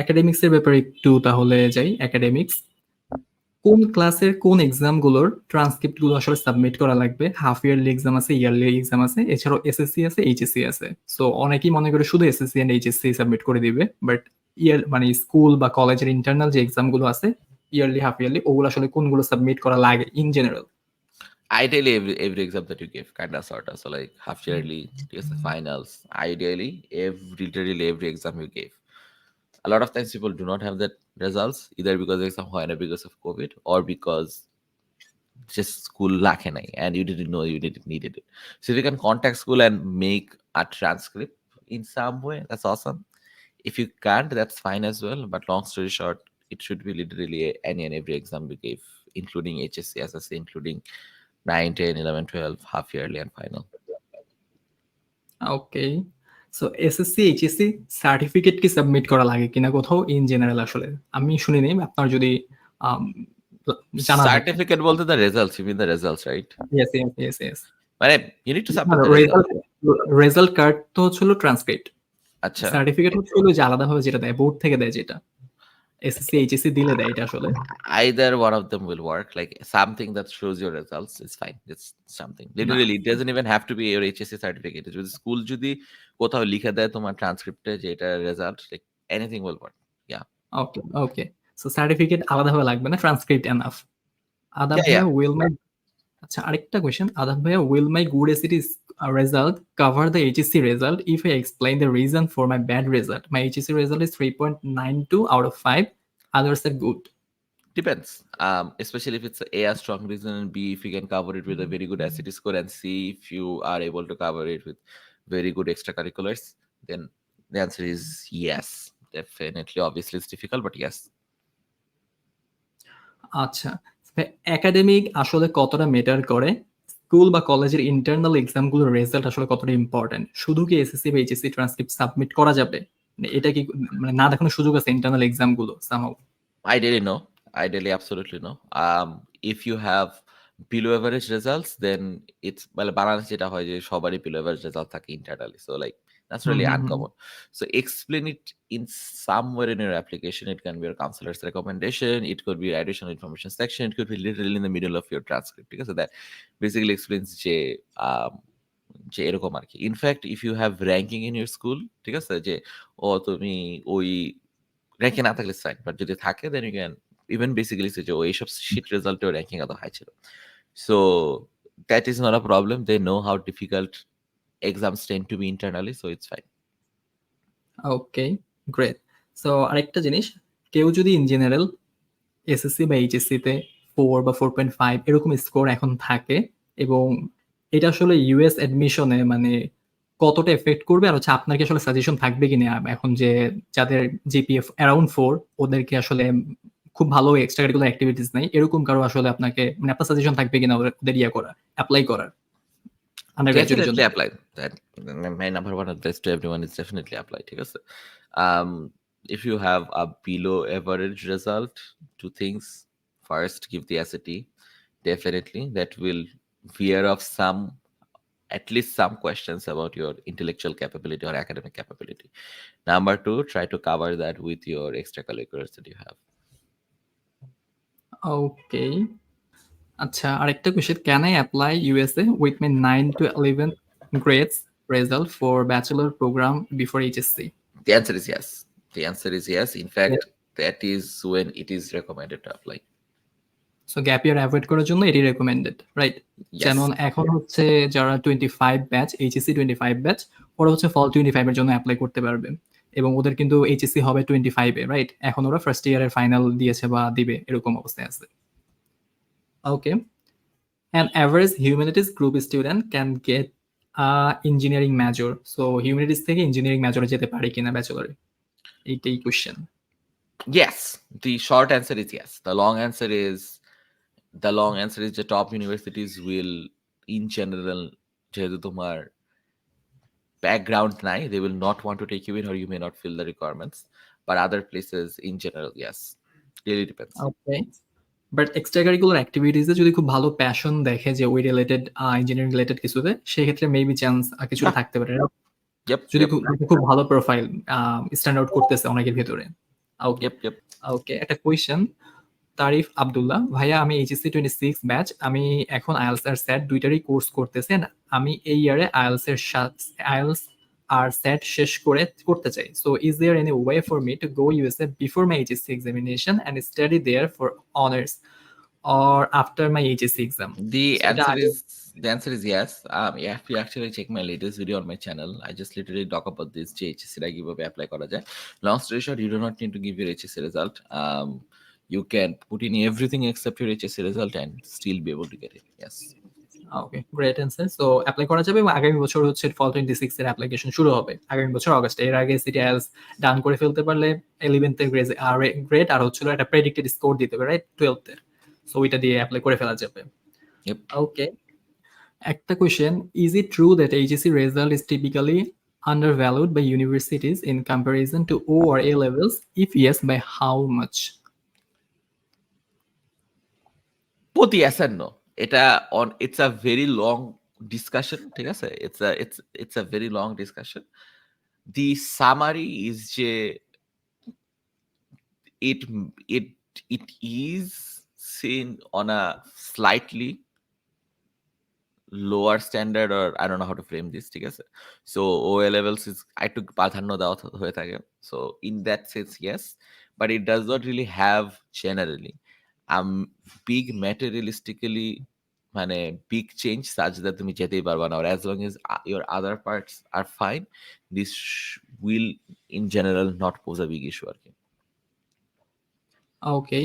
Academics এর ব্যাপারে একটু তাহলে যাই। একাডেমিক্স কোন ক্লাসের কোন এক্সাম গুলোর ট্রান্সক্রিপ্ট গুলো আসলে সাবমিট করা লাগবে? হাফ ইয়ারলি এক্সাম আছে, ইয়ারলি এক্সাম আছে, এছাড়াও এসএসসি আছে, এইচএসসি আছে। সো অনেকেই মনে করে শুধু এসএসসি এন্ড এইচএসসি সাবমিট করে দিবে, বাট ইয়ার মানে স্কুল বা কলেজের ইন্টারনাল যে এক্সাম গুলো আছে, ইয়ারলি হাফ ইয়ারলি, ওগুলো আসলে কোনগুলো সাবমিট করা লাগে in general? Ideally, every exam that you give, kind of sort of. So like half yearly, yes, finals. Ideally, literally every exam you gave. A lot of times people do not have that results either because of some or because of COVID or because just school lacking and you didn't know you didn't needed it. So if you can contact school and make a transcript in some way, that's awesome. If you can't, that's fine as well. But long story short, it should be literally any and every exam we gave, including HSC, SSC, including 9, 10, 11, 12, half yearly and final. Okay. So SSC HSC certificate কি submit করা লাগে কিনা কোথাও in general? আসলে আমি শুনিনি, আপনার যদি জানা থাকে। Certificate bolte the results, you mean the results, right? Yes, yes, yes, yes. মানে you need to submit the results. Result card তো হচ্ছিল ট্রান্সক্রিপ্ট, আচ্ছা, সার্টিফিকেট হচ্ছে হলো যে আলাদাভাবে যেটা দেয়, বোর্ড থেকে দেয়, যেটা এসএসসি এইচএসসি দিলে দেয় এটা আসলে। either one of them will work. Like something that shows your results is fine. It's something. না, Literally, it doesn't even have to be your HSC certificate. যদি স্কুল যদি কোথাও লিখে দেয় তোমার ট্রান্সক্রিপ্টে যে এটা result, like anything will work. Yeah. Okay, okay. So certificate আলাদাভাবে লাগবে না, ট্রান্সক্রিপ্ট এনাফ। আদাব Yeah, ভাইয়া yeah. উইল মাই আচ্ছা, আরেকটা কোয়েশ্চেন। আদাব ভাইয়া, will my good SSC result cover the HSC result if I explain the reason for my bad result? My HSC result is 3.92 out of 5. Others are good. Depends. Especially if it's A, a strong reason, and B, if you can cover it with a very good SAT score, and C, if you are able to cover it with very good extracurriculars, then the answer is yes. Definitely. Obviously, it's difficult, but yes. আচ্ছা, academic আসলে কতটা matter করে? School বা কলেজের internal exam গুলোর result আসলে কতটা important? শুধু কি এসএসসি বা এইচএসসি ট্রান্সক্রিপ্ট সাবমিট করা যাবে? মানে এটা কি মানে না দেখানোর সুযোগ আছে ইন্টারনাল এক্সাম গুলো somehow? Ideally, no. Ideally, absolutely no. If you have below average results, then it's well, balance যেটা হয় যে সবারই below average result থাকে internally. So like that's hmm, really hmm, hmm. uncommon. So explain it in somewhere in your application. It can be your counselor's recommendation. It could be additional information section. It could be literally in the middle of your transcript. Because that basically explains যে এরকম আর কি। In fact if you have ranking in your school, ঠিক আছে, যে ও তুমি ওই র্যাঙ্কে না থাকলে ফাইন, বাট যদি থাকে then you can even basically say যে ও এইসব শিট রেজাল্টেও র্যাঙ্কিং এত হাই ছিল। So that is not a problem. They know how difficult exams tend to be internally, so it's fine. Okay, great. So আরেকটা জিনিস, কেউ যদি ইন জেনারেল এসএসসি বা এইচএসসি তে 4 বা 4.5 এরকম স্কোর এখন থাকে, এবং এটা আসলে ইউএস অ্যাডমিশনে মানে কতটা এফেক্ট করবে? আর হচ্ছে আপনার কি আসলে সাজেশন থাকবে কিনা এখন যে যাদের জিপিএফ অ্যারাউন্ড 4, ওদেরকে আসলে খুব ভালো এক্সট্রা কারিকুলার অ্যাক্টিভিটিস নাই, এরকম কারো আসলে আপনাকে মানে আপনার সাজেশন থাকবে কিনা ওদের ইয়া করা, অ্যাপ্লাই করার আন্ডার গ্রাজুয়েটের জন্য? Definitely apply that. My number one advice to everyone is definitely apply. ঠিক আছে? If you have a below average result, two things. First, give the SAT. Definitely, that will veer off at least some questions about your intellectual capability or academic capability. Number two, try to cover that with your extracurriculars that you have. Okay. আচ্ছা, আরেকটা question, can I apply USA with my 9 to 11 grades result for bachelor programme before HSC? The answer is yes. The answer is yes. In fact, that is when it is recommended to apply. So gap year avoid করার জন্য এটি recommended, right? Yes. যেমন এখন হচ্ছে যারা 25 batch, HSC 25 batch, ওরা হচ্ছে ফল 25 এর জন্য অ্যাপ্লাই করতে পারবে, এবং ওদের কিন্তু এইচএসসি হবে 25 এ, রাইট? এখন ওরা ফার্স্ট ইয়ারের ফাইনাল দিয়েছে বা দিবে, এরকম অবস্থায় আছে। Okay. An average humanities group student can get engineering major. So humanities থেকে ইঞ্জিনিয়ারিং মেজরে যেতে পারে কিনা ব্যাচেলরে, এইটাই question. Yes. The short answer is yes. The long answer is the top universities will, in general, যেহেতু তোমার background নাই, they will not want to take you in, or you may not fill the requirements. But other places, in general, yes. Really depends. Okay. But extra curricular activities এ যদি খুব ভালো passion দেখে যে ওই রিলেটেড ইঞ্জিনিয়ারিং রিলেটেড কিছুতে, সেক্ষেত্রে maybe chance কিছুটা Yeah. থাকতে পারে, Yep. যদি Yep. খুব ভালো প্রোফাইল স্ট্যান্ড আউট করতেছে অনেকের ভেতরে। ওকে, Yep, yep. ওকে। একটা কোয়েশ্চেন তারিফ আব্দুল্লাহ, ভাইয়া আমি এইচএসসি 26 ব্যাচ, আমি এখন আইএলটিএস আর স্যাট দুইটারই কোর্স করতেছেন। আমি এই ইয়ারে আইএলটিএস আর স্যাট শেষ করতে চাই। So is there any way for me to go USA before my HSC examination and study there for honours or after my HSC exam? The so এটা answer আগে is the answer is yes. If you actually check my latest video on my channel, I just literally talk about this HSC টা কিভাবে apply করা যায়. Long story short, you do not need to give your HSC result. You can put in everything except your HSC result and still be able to get it. Yes. Okay, great answer. So apply করা যাবে এবং আগামী বছর হচ্ছে ফল 26 এর application শুরু হবে। আগামী বছর অগাস্টে। এর আগে সিটি আইএলটিএস ডান করে ফেলতে পারলে 11th এর গ্রেড আর হচ্ছিল একটা প্রেডিক্টেড স্কোর দিতে হবে, রাইট? 12th এর। সো ওইটা দিয়ে এপ্লাই করে ফেলা যাবে। Yep. ওকে, একটা question, is it true that HSC result is typically undervalued by universities in comparison to O or A levels? If yes, by how much? Both yes and no. It's a very long discussion. ঠিক আছে? It's a very long discussion. The summary is যে it it is seen on a slightly lower standard, or I don't know how to frame this, ঠিক আছে? So OA levels is একটু প্রাধান্য দেওয়া হয়ে থাকে. So in that sense, yes, but it does not really have generally big materialistically মানে big change such that তুমি যেতেই পারবা না, or as long as your other parts are fine, this will in general not pose a big issue আর কি। ওকে,